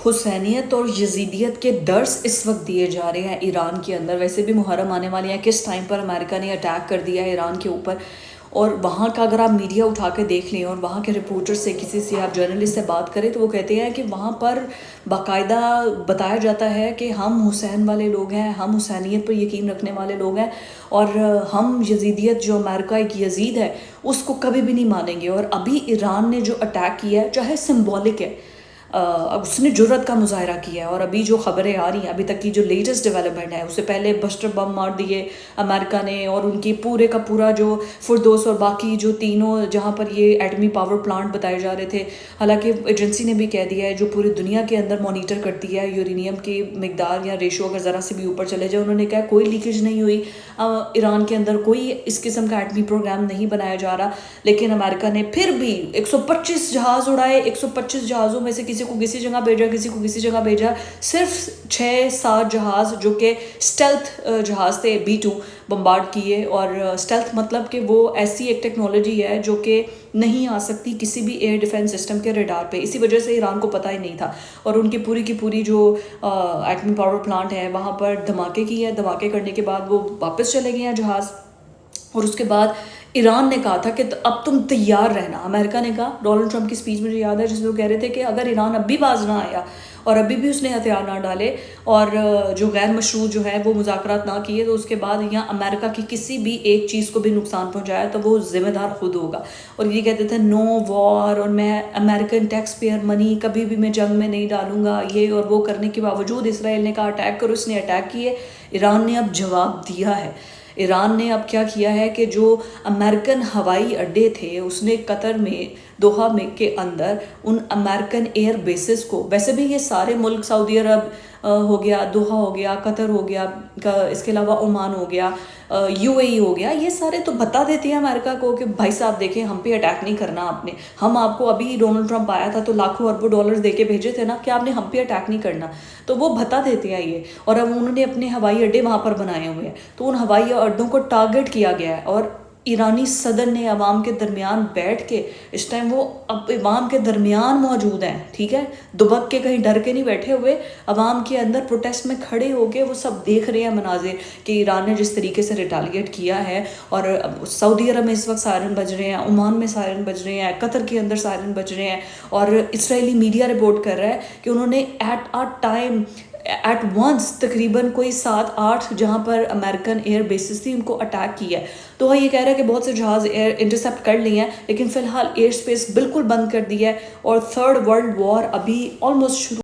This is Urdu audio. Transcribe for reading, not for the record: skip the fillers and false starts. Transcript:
حسینیت اور یزیدیت کے درس اس وقت دیے جا رہے ہیں ایران کے اندر. ویسے بھی محرم آنے والے ہیں، کس ٹائم پر امریکہ نے اٹیک کر دیا ہے ایران کے اوپر. اور وہاں کا اگر آپ میڈیا اٹھا کے دیکھ لیں اور وہاں کے رپورٹر سے، کسی سے آپ جرنلسٹ سے بات کریں، تو وہ کہتے ہیں کہ وہاں پر باقاعدہ بتایا جاتا ہے کہ ہم حسین والے لوگ ہیں، ہم حسینیت پر یقین رکھنے والے لوگ ہیں، اور ہم یزیدیت جو امریکہ ایک یزید ہے اس کو کبھی بھی نہیں مانیں گے. اور ابھی ایران نے جو اٹیک کیا ہے، چاہے سمبولک ہے، اس نے جرت کا مظاہرہ کیا ہے. اور ابھی جو خبریں آ رہی ہیں، ابھی تک کی جو لیٹسٹ ڈیولپمنٹ ہے، اس سے پہلے بسٹر بم مار دیے امریکہ نے، اور ان کی پورے کا پورا جو فردوس اور باقی جو تینوں جہاں پر یہ ایٹمی پاور پلانٹ بتائے جا رہے تھے. حالانکہ ایجنسی نے بھی کہہ دیا ہے، جو پوری دنیا کے اندر مانیٹر کرتی ہے یورینیم کی مقدار یا ریشو، اگر ذرا سے بھی اوپر چلے جائے، انہوں نے کہا کوئی لیکیج نہیں ہوئی ایران کے اندر، کوئی اس قسم کا ایٹمی پروگرام نہیں بنایا جا رہا. لیکن امریکہ نے پھر بھی 125 جہاز اڑائے، 125 جہازوں میں سے کسی کو کسی جگہ بھیجا، کسی کو کسی جگہ بھیجا. صرف 6-7 جہاز جو کہ اسٹیلتھ جہاز تھے B-2 بمبارڈ کیے. اور اسٹیلتھ مطلب کہ وہ ایسی ایک ٹیکنالوجی ہے جو کہ نہیں آ سکتی کسی بھی ایئر ڈیفنس سسٹم کے ریڈار پہ. اسی وجہ سے ایران کو پتہ ہی نہیں تھا، اور ان کی پوری جو ایٹمی پاور پلانٹ ہے وہاں پر دھماکے کی ہے. دھماکے کرنے کے بعد وہ واپس چلے گئے ہیں جہاز. اور اس کے بعد ایران نے کہا تھا کہ اب تم تیار رہنا. امریکہ نے کہا، ڈونلڈ ٹرمپ کی اسپیچ مجھے یاد ہے جس میں وہ کہہ رہے تھے کہ اگر ایران اب بھی باز نہ آیا اور ابھی بھی اس نے ہتھیار نہ ڈالے اور جو غیر مشروع جو ہے وہ مذاکرات نہ کیے، تو اس کے بعد یہاں امریکہ کی کسی بھی ایک چیز کو بھی نقصان پہنچایا تو وہ ذمہ دار خود ہوگا. اور یہ کہتے تھے نو وار، اور میں امریکن ٹیکس پیئر منی کبھی بھی میں جنگ میں نہیں ڈالوں گا، یہ اور وہ کرنے کے باوجود اسرائیل نے کہا اٹیک کرو. اس نے اٹیک کیے. ایران نے اب جواب دیا ہے. ایران نے اب کیا کیا ہے کہ جو امریکن ہوائی اڈے تھے، اس نے قطر میں، دوحہ میں کے اندر ان امریکن ایئر بیسز کو، ویسے بھی یہ سارے ملک، سعودی عرب ہو گیا، دوحہ ہو گیا، قطر ہو گیا، اس کے علاوہ عمان ہو گیا، UAE ہو گیا، یہ سارے تو بتا دیتے ہیں امریکہ کو کہ بھائی صاحب دیکھیں ہم پہ اٹیک نہیں کرنا آپ نے. ہم آپ کو ابھی ڈونلڈ ٹرمپ آیا تھا تو لاکھوں اربوں ڈالرز دے کے بھیجے تھے نا کہ آپ نے ہم پہ اٹیک نہیں کرنا. تو وہ بتا دیتے ہیں یہ. اور اب انہوں نے اپنے ہوائی اڈے وہاں پر بنائے ہوئے ہیں، تو ان ہوائی اڈوں کو ٹارگٹ کیا گیا ہے. اور ایرانی صدر نے عوام کے درمیان بیٹھ کے، اس ٹائم وہ اب عوام کے درمیان موجود ہیں، ٹھیک ہے، دبک کے کہیں ڈر کے نہیں بیٹھے ہوئے، عوام کے اندر پروٹیسٹ میں کھڑے ہو کے وہ سب دیکھ رہے ہیں مناظر کہ ایران نے جس طریقے سے ریٹالیٹ کیا ہے. اور سعودی عرب میں اس وقت سائرن بج رہے ہیں، عمان میں سائرن بج رہے ہیں، قطر کے اندر سائرن بج رہے ہیں. اور اسرائیلی میڈیا رپورٹ کر رہا ہے کہ انہوں نے ایٹ ونس تقریباً کوئی 7-8 جہاں پر امریکن ایئر بیسز تھی ان کو اٹیک کیا ہے. تو یہ کہہ رہا ہے کہ بہت سے جہاز انٹرسیپٹ کر لیے ہیں، لیکن فی الحال ایئر اسپیس بالکل بند کر دی ہے. اور 3rd ورلڈ وار ابھی آلموسٹ شروع